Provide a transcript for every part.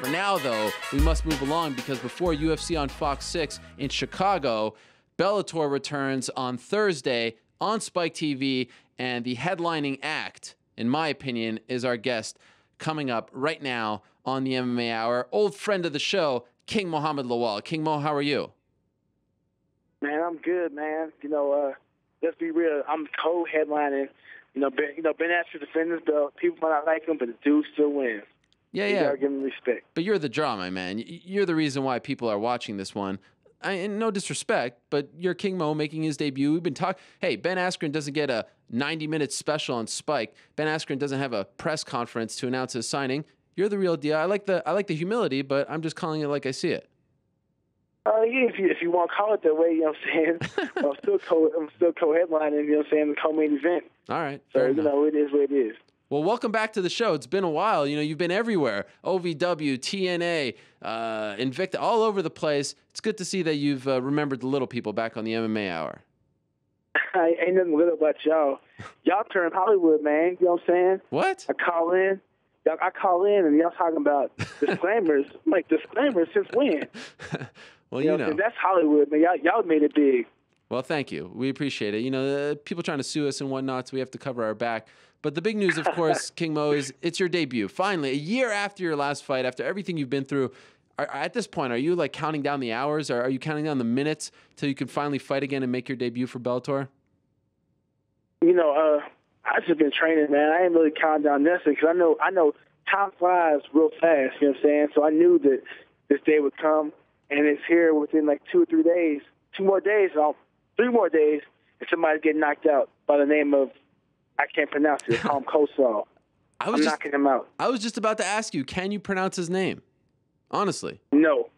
For now, though, we must move along because before UFC on Fox 6 in Chicago, Bellator returns on Thursday on Spike TV, and the headlining act, in my opinion, is our guest coming up right now on the MMA Hour. Old friend of the show, King Muhammed Lawal. King Mo, how are you? Man, I'm good, man. Let's be real. I'm co-headlining. Ben Askren defends his belt. People might not like him, but the dude still wins. Yeah. You gotta give him respect. But you're the draw, my man. You're the reason why people are watching this one. And no disrespect, but you're King Mo making his debut. We've been talking. Hey, Ben Askren doesn't get a 90-minute special on Spike. Ben Askren doesn't have a press conference to announce his signing. You're the real deal. I like the humility, but I'm just calling it like I see it. Yeah, if you want to call it that way, you know what I'm saying. I'm still co-headlining, you know what I'm saying, the co-main event. All right. So it is what it is. Well, welcome back to the show. It's been a while. You've been everywhere. OVW, TNA, Invicta, all over the place. It's good to see that you've remembered the little people back on the MMA Hour. Ain't nothing little about y'all. Y'all turned Hollywood, man. You know what I'm saying? What? I call in and y'all talking about disclaimers. I'm like, disclaimers since when? Well, that's Hollywood, man. Y'all made it big. Well, thank you. We appreciate it. People trying to sue us and whatnot, so we have to cover our back. But the big news, of course, King Mo, is it's your debut. Finally, a year after your last fight, after everything you've been through, at this point, are you like counting down the hours? Or are you counting down the minutes till you can finally fight again and make your debut for Bellator? I've just been training, man. I ain't really counting down nothing because I know time flies real fast, you know what I'm saying? So I knew that this day would come, and it's here within like 2 or 3 days. 3 more days, and somebody get knocked out by the name of, I can't pronounce it, call him Kosal. I'm knocking him out. I was just about to ask you, can you pronounce his name? Honestly. No.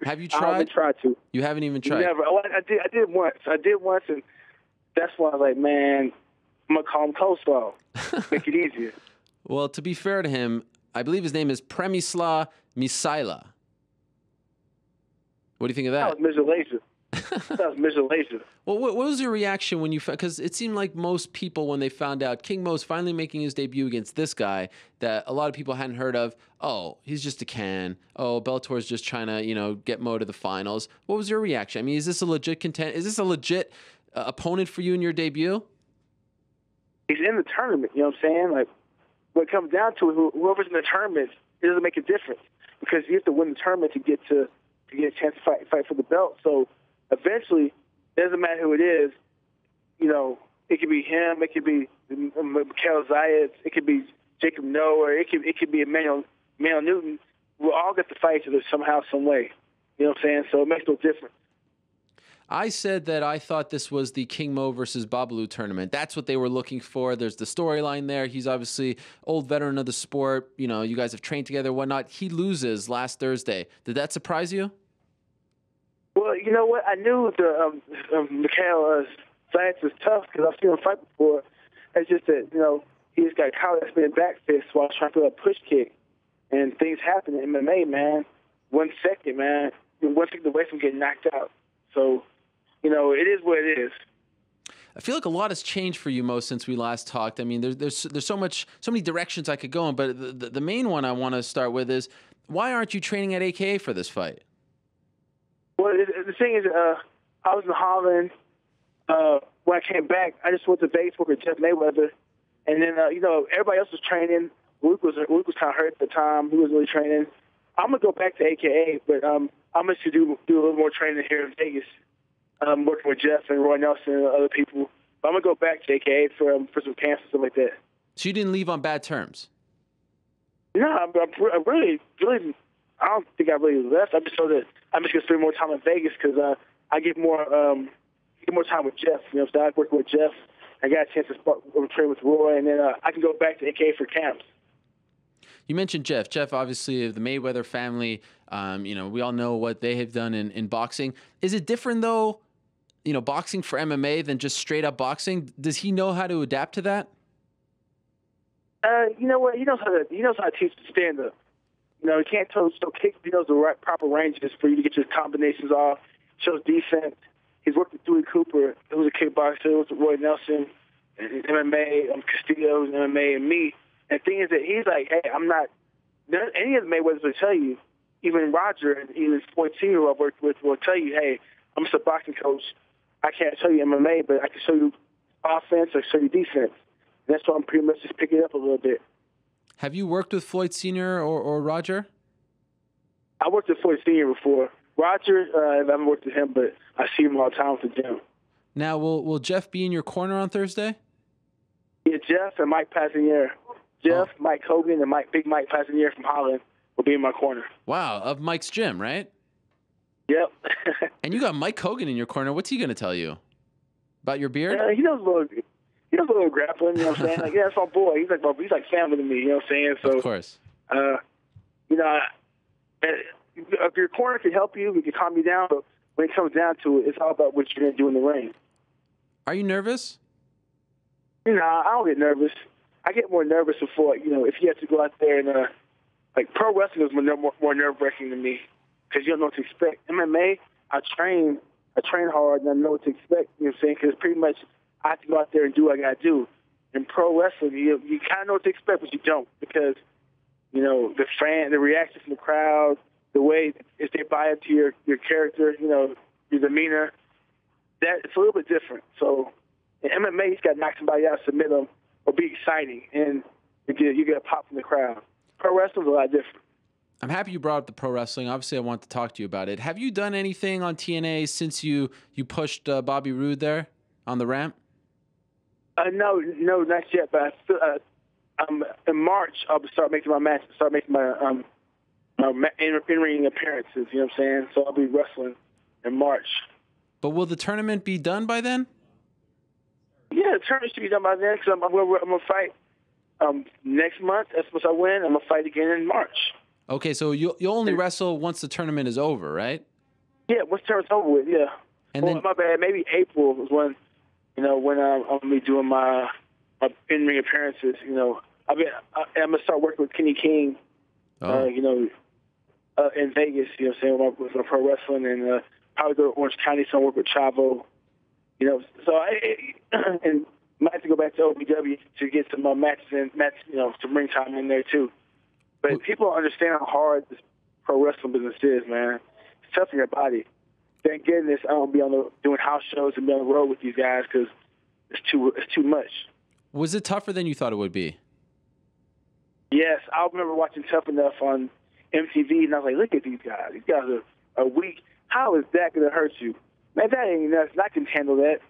Have you tried? I haven't tried to. You haven't even tried? Never. Oh, I did once. And that's why I was like, man, I'm going to call him Kosal. Make it easier. Well, to be fair to him, I believe his name is Przemysław Misaila. What do you think of that? That was Mizalasia. Well, what was your reaction when you found, because it seemed like most people, when they found out King Mo's finally making his debut against this guy that a lot of people hadn't heard of, oh, he's just a can. Oh, Bellator's just trying to, get Mo to the finals. What was your reaction? I mean, is this a legit Is this a legit opponent for you in your debut? He's in the tournament, you know what I'm saying? Like, when it comes down to it, whoever's in the tournament, it doesn't make a difference because you have to win the tournament to get a chance to fight for the belt. So eventually, it doesn't matter who it is. It could be him, it could be Mikhail Zayat, it could be Jacob Noah, or it could be Emmanuel Newton. We'll all get to fight each other somehow, some way. You know what I'm saying? So it makes no difference. I said that I thought this was the King Mo versus Babalu tournament. That's what they were looking for. There's the storyline there. He's obviously old veteran of the sport. You guys have trained together, whatnot. He loses last Thursday. Did that surprise you? Well, you know what? I knew the Mikhail Zayat was tough because I've seen him fight before. It's just that, he's got caught that spinning back fist while trying to do a push kick. And things happen in MMA, man. 1 second, man. 1 second away from getting knocked out. So, it is what it is. I feel like a lot has changed for you, Mo, since we last talked. I mean, there's so many directions I could go in, but the main one I want to start with is, why aren't you training at AKA for this fight? Well, the thing is, I was in Holland. When I came back, I just went to Vegas with Jeff Mayweather. And then, everybody else was training. Luke was kind of hurt at the time. He wasn't really training. I'm going to go back to AKA, but I'm going to do a little more training here in Vegas. Working with Jeff and Roy Nelson and other people. But I'm going to go back to AKA for some camps and stuff like that. So you didn't leave on bad terms? No, I really, I don't think I really left. I'm just going to spend more time in Vegas because I get more time with Jeff. So I work with Jeff. I got a chance to train with Roy, and then I can go back to AKA for camps. You mentioned Jeff. Jeff, obviously, of the Mayweather family. We all know what they have done in boxing. Is it different, though, boxing for MMA than just straight-up boxing? Does he know how to adapt to that? You know what? He knows how to teach the stand-up. He can't still kick. He knows the right proper ranges for you to get your combinations off. Shows defense. He's worked with Dewey Cooper, who's a kickboxer, with Roy Nelson, and MMA, Castillo, who's MMA, and me. And the thing is that he's like, hey, I'm not any of the Mayweathers will tell you, even Roger and even Floyd Senior who I've worked with will tell you, hey, I'm just a boxing coach. I can't show you MMA, but I can show you offense or show you defense. And that's why I'm pretty much just picking up a little bit. Have you worked with Floyd Senior or Roger? I worked with Floyd Senior before. Roger, I haven't worked with him, but I see him all the time at the gym. Now, will Jeff be in your corner on Thursday? Yeah, Jeff and Mike Pasinier. Jeff, Mike Hogan, and Big Mike Pasinier from Holland will be in my corner. Wow, of Mike's gym, right? Yep. And you got Mike Hogan in your corner. What's he going to tell you? About your beard? He knows a little grappling, you know what I'm saying? Like, yeah, that's my boy. He's like family to me, you know what I'm saying? So, of course. You know, if your corner can help you, it can calm you down, but when it comes down to it, it's all about what you're going to do in the ring. Are you nervous? You know, I don't get nervous. I get more nervous before, you know, if you have to go out there and, like, pro wrestling is more nerve-wracking than me because you don't know what to expect. MMA, I train hard and I know what to expect, you know what I'm saying, because pretty much I have to go out there and do what I got to do. In pro wrestling, you kind of know what to expect, but you don't because, you know, the reaction from the crowd, the way if they buy into your character, you know, your demeanor, that it's a little bit different. So in MMA, you got to knock somebody out, submit them, or be exciting, and you get a pop from the crowd. Pro wrestling's a lot different. I'm happy you brought up the pro wrestling. Obviously, I want to talk to you about it. Have you done anything on TNA since you pushed Bobby Roode there on the ramp? No, not yet. But in March, I'll start making my matches, start making my in-ring appearances. You know what I'm saying? So I'll be wrestling in March. But will the tournament be done by then? Yeah, the tournament should be done by then because I'm going to fight next month. That's once I win. I'm going to fight again in March. Okay, so you'll only wrestle once the tournament is over, right? Yeah, once the tournament's over with, yeah. And then, my bad, maybe April is when, you know, when I'm going to be doing my in-ring appearances. You know, I'm going to start working with Kenny King, you know, in Vegas, you know what I'm saying, with my pro wrestling, and probably go to Orange County, so I work with Chavo. You know, so and might have to go back to OVW to get some matches, you know, some ring time in there too. But people don't understand how hard this pro wrestling business is, man. It's tough on your body. Thank goodness I don't be doing house shows and be on the road with these guys because it's too much. Was it tougher than you thought it would be? Yes, I remember watching Tough Enough on MTV, and I was like, look at these guys. These guys are weak. How is that going to hurt you? Man, that ain't nothing. I can handle that.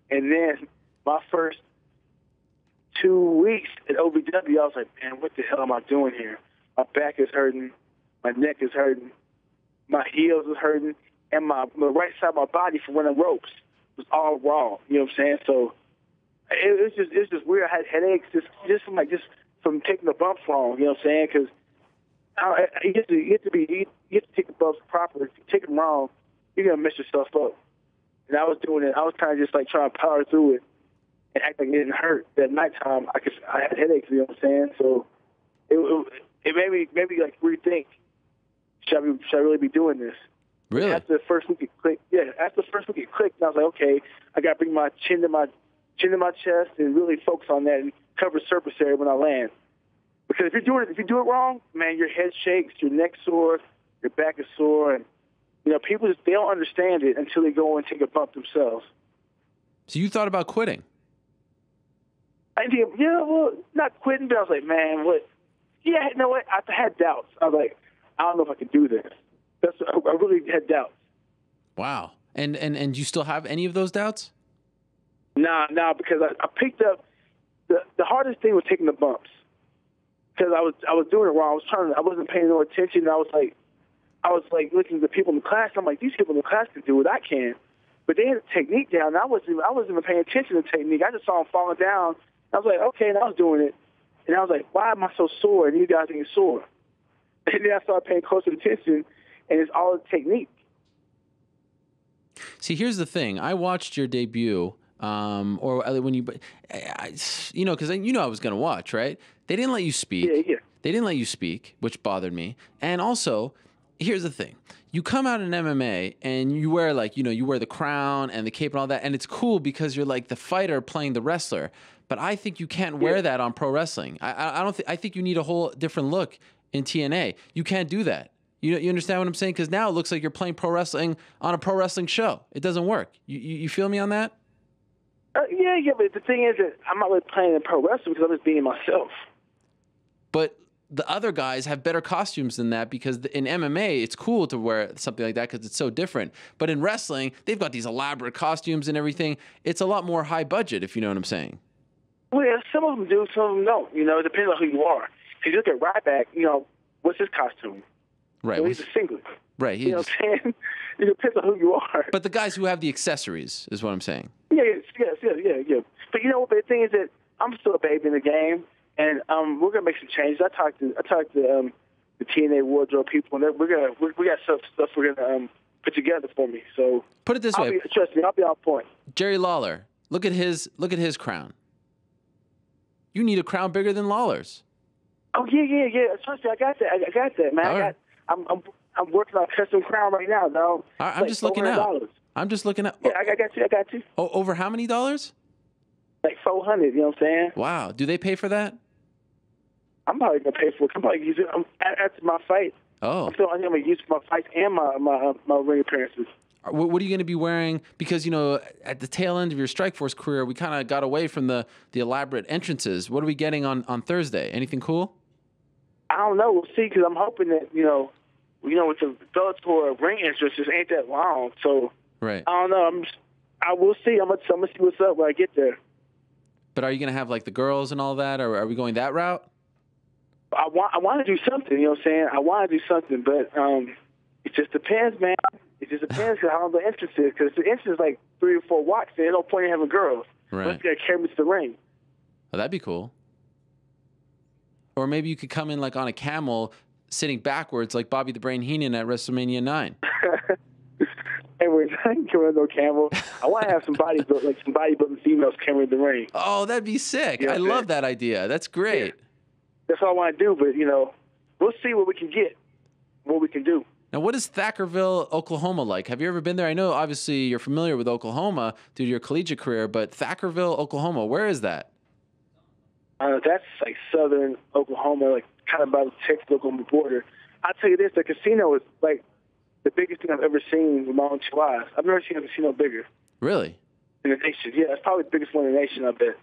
And then my first 2 weeks at OVW, I was like, man, what the hell am I doing here? My back is hurting. My neck is hurting. My heels is hurting. And the right side of my body from running ropes was all raw. You know what I'm saying? So it's just weird. I had headaches just from taking the bumps wrong. You know what I'm saying? Because you have to take the bumps properly. If you take them wrong, you're gonna mess yourself up. And I was doing it. I was kind of just like trying to power through it and act like it didn't hurt. That nighttime, I had headaches. You know what I'm saying? So it made me like rethink. Should I really be doing this? Really? After the first week it clicked. Yeah, after the first week it clicked, and I was like, okay, I got to bring my chin to my chest and really focus on that and cover the surface area when I land. Because if you do it wrong, man, your head shakes, your neck's sore, your back is sore, and you know people they don't understand it until they go and take a bump themselves. So you thought about quitting? I did. Yeah, well, not quitting, but I was like, man, what? Yeah, you know what? I had doubts. I was like, I don't know if I can do this. I really had doubts. Wow. And you still have any of those doubts? Nah, because I picked up the hardest thing was taking the bumps. Because I was doing it wrong. I wasn't paying no attention. I was like looking at the people in the class. I'm like, these people in the class can do what I can, but they had the technique down. And I wasn't even paying attention to the technique. I just saw them falling down. I was like, okay, and I was doing it, and I was like, why am I so sore? And you guys ain't sore. And then I started paying closer attention, and it's all the technique. See, here's the thing. I watched your debut, or when you know, because I was going to watch, right? They didn't let you speak. Yeah. They didn't let you speak, which bothered me. And also, here's the thing. You come out in MMA and you wear you wear the crown and the cape and all that, and it's cool because you're like the fighter playing the wrestler. But I think you can't wear that on pro wrestling. I don't. I think you need a whole different look in TNA. You can't do that. You understand what I'm saying? Because now it looks like you're playing pro wrestling on a pro wrestling show. It doesn't work. You feel me on that? Yeah. But the thing is that I'm not really playing in pro wrestling because I'm just being myself. But the other guys have better costumes than that because in MMA, it's cool to wear something like that because it's so different. But in wrestling, they've got these elaborate costumes and everything. It's a lot more high budget, if you know what I'm saying. Well, yeah, some of them do, some of them don't. It depends on who you are. If you look at Ryback, what's his costume? Right. He's a singlet. Right. You know what I'm saying? It depends on who you are. But the guys who have the accessories is what I'm saying. Yeah. But the thing is that I'm still a baby in the game. And we're gonna make some changes. I talked to the TNA wardrobe people, and we got stuff we're gonna put together for me. So put it this way, trust me, I'll be on point. Jerry Lawler, look at his crown. You need a crown bigger than Lawler's. Oh yeah. Trust me, I got that, man. Right. I'm working on a custom crown right now, though. I'm just looking out. I'm just looking at. Yeah, I got you. Oh, over how many dollars? Like $400. You know what I'm saying? Wow. Do they pay for that? I'm probably gonna pay for it. I'm probably use it after my fight. Oh. I'm gonna use it for my fights and my ring appearances. What are you going to be wearing? Because at the tail end of your Strikeforce career, we kind of got away from the elaborate entrances. What are we getting on Thursday? Anything cool? I don't know. We'll see. Because I'm hoping that with the Bellator ring entrance, just ain't that long. So right. I don't know. I will see. I'm gonna see what's up when I get there. But are you going to have like the girls and all that, or are we going that route? I want to do something, you know what I'm saying? I want to do something, but it just depends, man. It just depends how long the entrance is, because the entrance is like 3 or 4 watts, and there's no point in having girls. Right. Unless you got to carry me to the ring. Oh, that'd be cool. Or maybe you could come in like on a camel, sitting backwards like Bobby the Brain Heenan at WrestleMania 9. Anyways, I can carry no camel. I want to have some bodybuilding females carrying the ring. Oh, that'd be sick. You know I love that idea. That's great. Yeah. That's all I want to do, but, we'll see what we can get, what we can do. Now, what is Thackerville, Oklahoma like? Have you ever been there? I know, obviously, you're familiar with Oklahoma due to your collegiate career, but Thackerville, Oklahoma, where is that? That's like southern Oklahoma, like kind of by the Texas-Oklahoma border. I'll tell you this, the casino is like the biggest thing I've ever seen with my own 2 eyes. I've never seen a casino bigger. Really? In the nation. Yeah, it's probably the biggest one in the nation, I bet.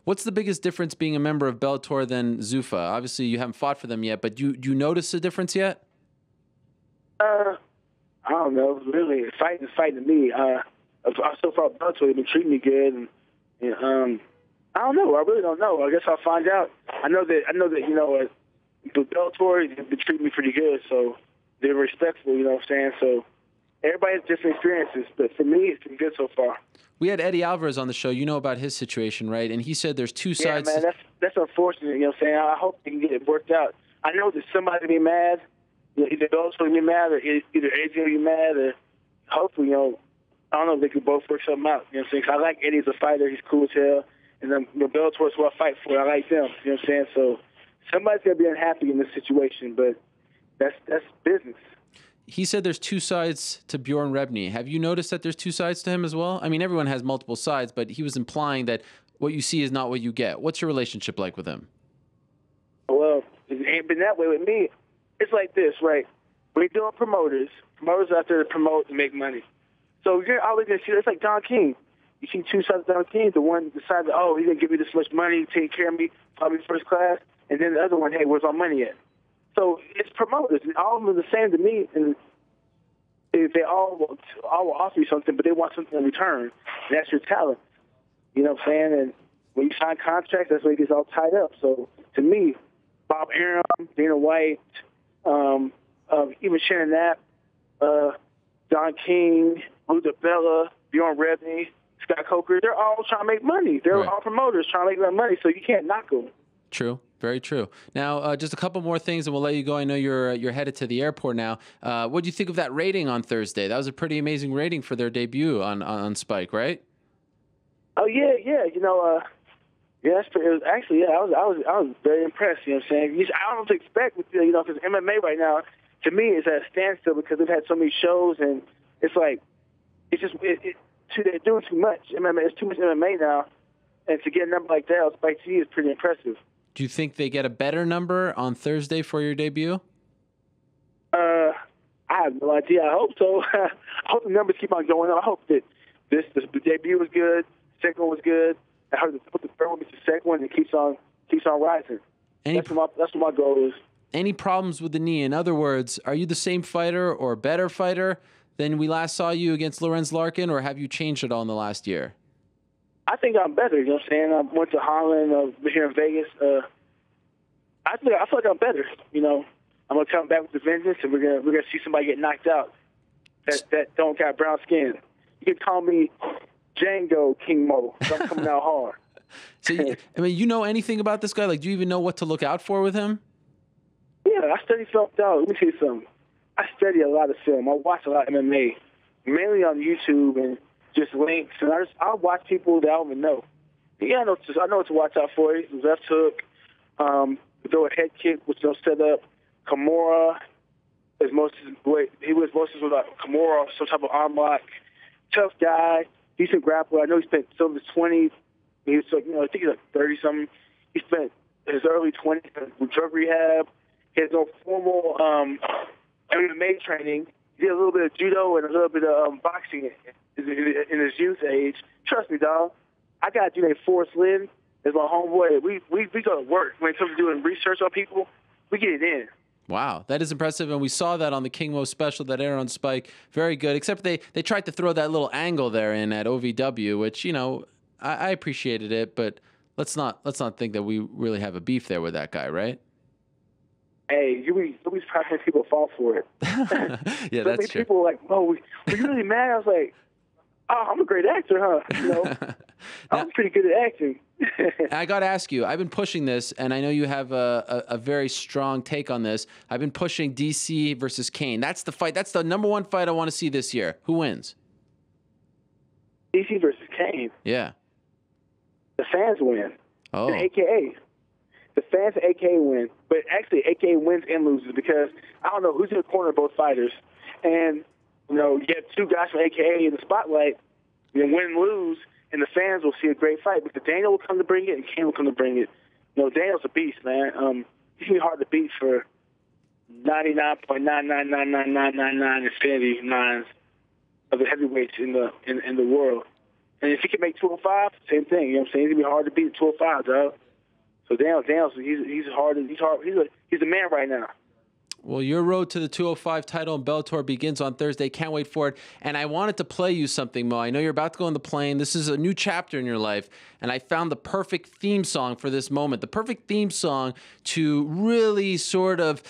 What's the biggest difference being a member of Bellator than Zuffa? Obviously, you haven't fought for them yet, but do you notice a difference yet? I don't know. Really, fighting to me. So far, Bellator, they've been treating me good, and I don't know. I really don't know. I guess I'll find out. I know that with Bellator, they've been treating me pretty good, so they're respectful. You know what I'm saying? So everybody has different experiences, but for me, it's been good so far. We had Eddie Alvarez on the show. You know about his situation, right? And he said there's 2 sides. Yeah, man, that's unfortunate. You know what I'm saying? I hope they can get it worked out. I know that somebody will be mad. Either Bellator will be mad, or either AJ will be mad, or hopefully, I don't know if they could both work something out. You know what I'm saying? 'Cause I like Eddie as a fighter. He's cool as hell. And then Bellator is who I fight for. I like them. You know what I'm saying? So somebody's going to be unhappy in this situation, but that's business. He said there's 2 sides to Bjorn Rebney. Have you noticed that there's 2 sides to him as well? I mean, everyone has multiple sides, but he was implying that what you see is not what you get. What's your relationship like with him? Well, it ain't been that way with me. It's like this, right? We're doing promoters out there to promote and make money. So you're always going to see, it's like Don King. You see 2 sides of Don King. The one decided, he didn't give me this much money, take care of me, probably first class. And then the other one, hey, where's my money at? So it's promoters, and all of them are the same to me, and they all will offer you something, but they want something in return, and that's your talent. You know what I'm saying? And when you sign contracts, that's where it gets all tied up. So to me, Bob Arum, Dana White, even Shannon Knapp, Don King, Luther Bella, Bjorn Rebney, Scott Coker, they're all trying to make money. They're all promoters trying to make that money, so you can't knock them. True. Very true. Now, just a couple more things, and we'll let you go. I know you're headed to the airport now. What do you think of that rating on Thursday? That was a pretty amazing rating for their debut on Spike, right? Oh yeah. That's pretty, it was actually, I was very impressed. You know what I'm saying? I don't know what to expect with because MMA right now to me is at a standstill because they've had so many shows, and it's like they're doing too much. MMA, it's too much MMA now. And to get a number like that on Spike TV is pretty impressive. Do you think they get a better number on Thursday for your debut? I have no idea. I hope so. I hope the numbers keep on going up. I hope that the debut was good, the second one was good. I heard the third one is the second one and keeps on rising. That's what my goal is. Any problems with the knee? In other words, are you the same fighter or better fighter than we last saw you against Lorenz Larkin, or have you changed at all in the last year? I think I'm better. You know what I'm saying? I went to Holland, been here in Vegas. I feel like I'm better. You know, I'm gonna come back with the vengeance, and we're gonna see somebody get knocked out that don't got brown skin. You can call me Django King Mo. I'm coming out hard. So, I mean, you know anything about this guy? Like, do you even know what to look out for with him? Yeah, I study film. Let me tell you something. I study a lot of film. I watch a lot of MMA, mainly on YouTube and just links. And I watch people that I don't even know. Yeah, I know what to watch out for. His left hook, throw a head kick, which they'll set up. Kimura is he was mostly with Kimura, some type of arm lock. Tough guy, decent grappler. I know he spent some of his 20s. He was I think he's like 30-something. He spent his early 20s with drug rehab. He has no formal MMA training. He did a little bit of judo and a little bit of boxing in his youth age. Trust me, dog. I got a dude named Forrest Lynn as my homeboy. We go to work when it comes to doing research on people. We get it in. Wow, that is impressive, and we saw that on the King Mo special that aired on Spike. Very good, except they tried to throw that little angle there in at OVW, which, I appreciated it, but let's not think that we really have a beef there with that guy, right? Hey, you always probably people fall for it. Yeah, that's true. People are like, "Oh, were you really mad?" I was like, "Oh, I'm a great actor, huh?" I'm pretty good at acting. I got to ask you, I've been pushing this, and I know you have a very strong take on this. I've been pushing DC versus Kane. That's the fight. That's the number one fight I want to see this year. Who wins? DC versus Kane. Yeah. The fans win. Oh. And AKA. The fans and AKA win. But actually, AKA wins and loses because I don't know who's in the corner of both fighters. And, you have two guys from AKA in the spotlight, win and lose, and the fans will see a great fight because Daniel will come to bring it and Kane will come to bring it. Daniel's a beast, man. He's going to be hard to beat for 99.9999999 infinity nines of the heavyweights in the world. And if he can make 205, same thing. You know what I'm saying? He's going to be hard to beat at 205, dog. So Daniel's he's a man right now. Well, your road to the 205 title in Bellator begins on Thursday. Can't wait for it. And I wanted to play you something, Mo. I know you're about to go on the plane. This is a new chapter in your life. And I found the perfect theme song for this moment, the perfect theme song to really sort of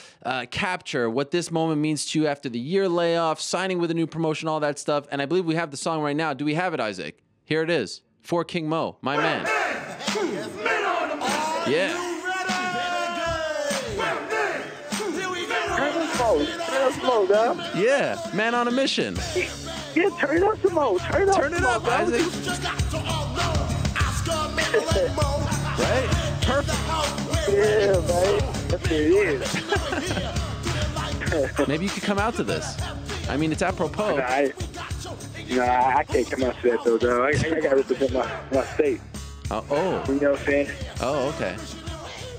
capture what this moment means to you after the year layoff, signing with a new promotion, all that stuff. And I believe we have the song right now. Do we have it, Isaac? Here it is. For King Mo, my man. Yeah. Slow, dog. Yeah, man on a mission. Yeah, turn it up some more. Turn it up, Isaac. Right? Perfect. Yeah, man. That's what it is. Maybe you could come out to this. I mean, it's apropos. I can't come out to that, though, dog. I got to represent my state. Oh. You know what I'm saying? Oh, okay.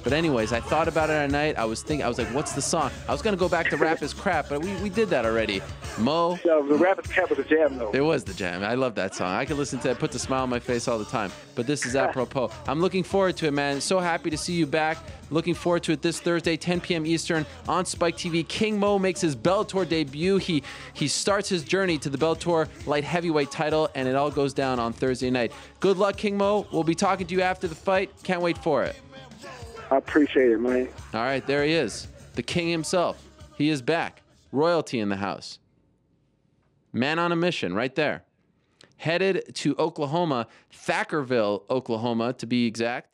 But anyways, I thought about it at night. I was like, what's the song? I was going to go back to Rap is Crap, but we did that already. Mo. No, the Rap is Crap was a jam, though. It was the jam. I love that song. I could listen to it, put the smile on my face all the time. But this is apropos. I'm looking forward to it, man. So happy to see you back. Looking forward to it this Thursday, 10 p.m. Eastern on Spike TV. King Mo makes his Bellator debut. He starts his journey to the Bellator light heavyweight title, and it all goes down on Thursday night. Good luck, King Mo. We'll be talking to you after the fight. Can't wait for it. I appreciate it, man. All right, there he is. The king himself. He is back. Royalty in the house. Man on a mission right there. Headed to Oklahoma, Thackerville, Oklahoma, to be exact.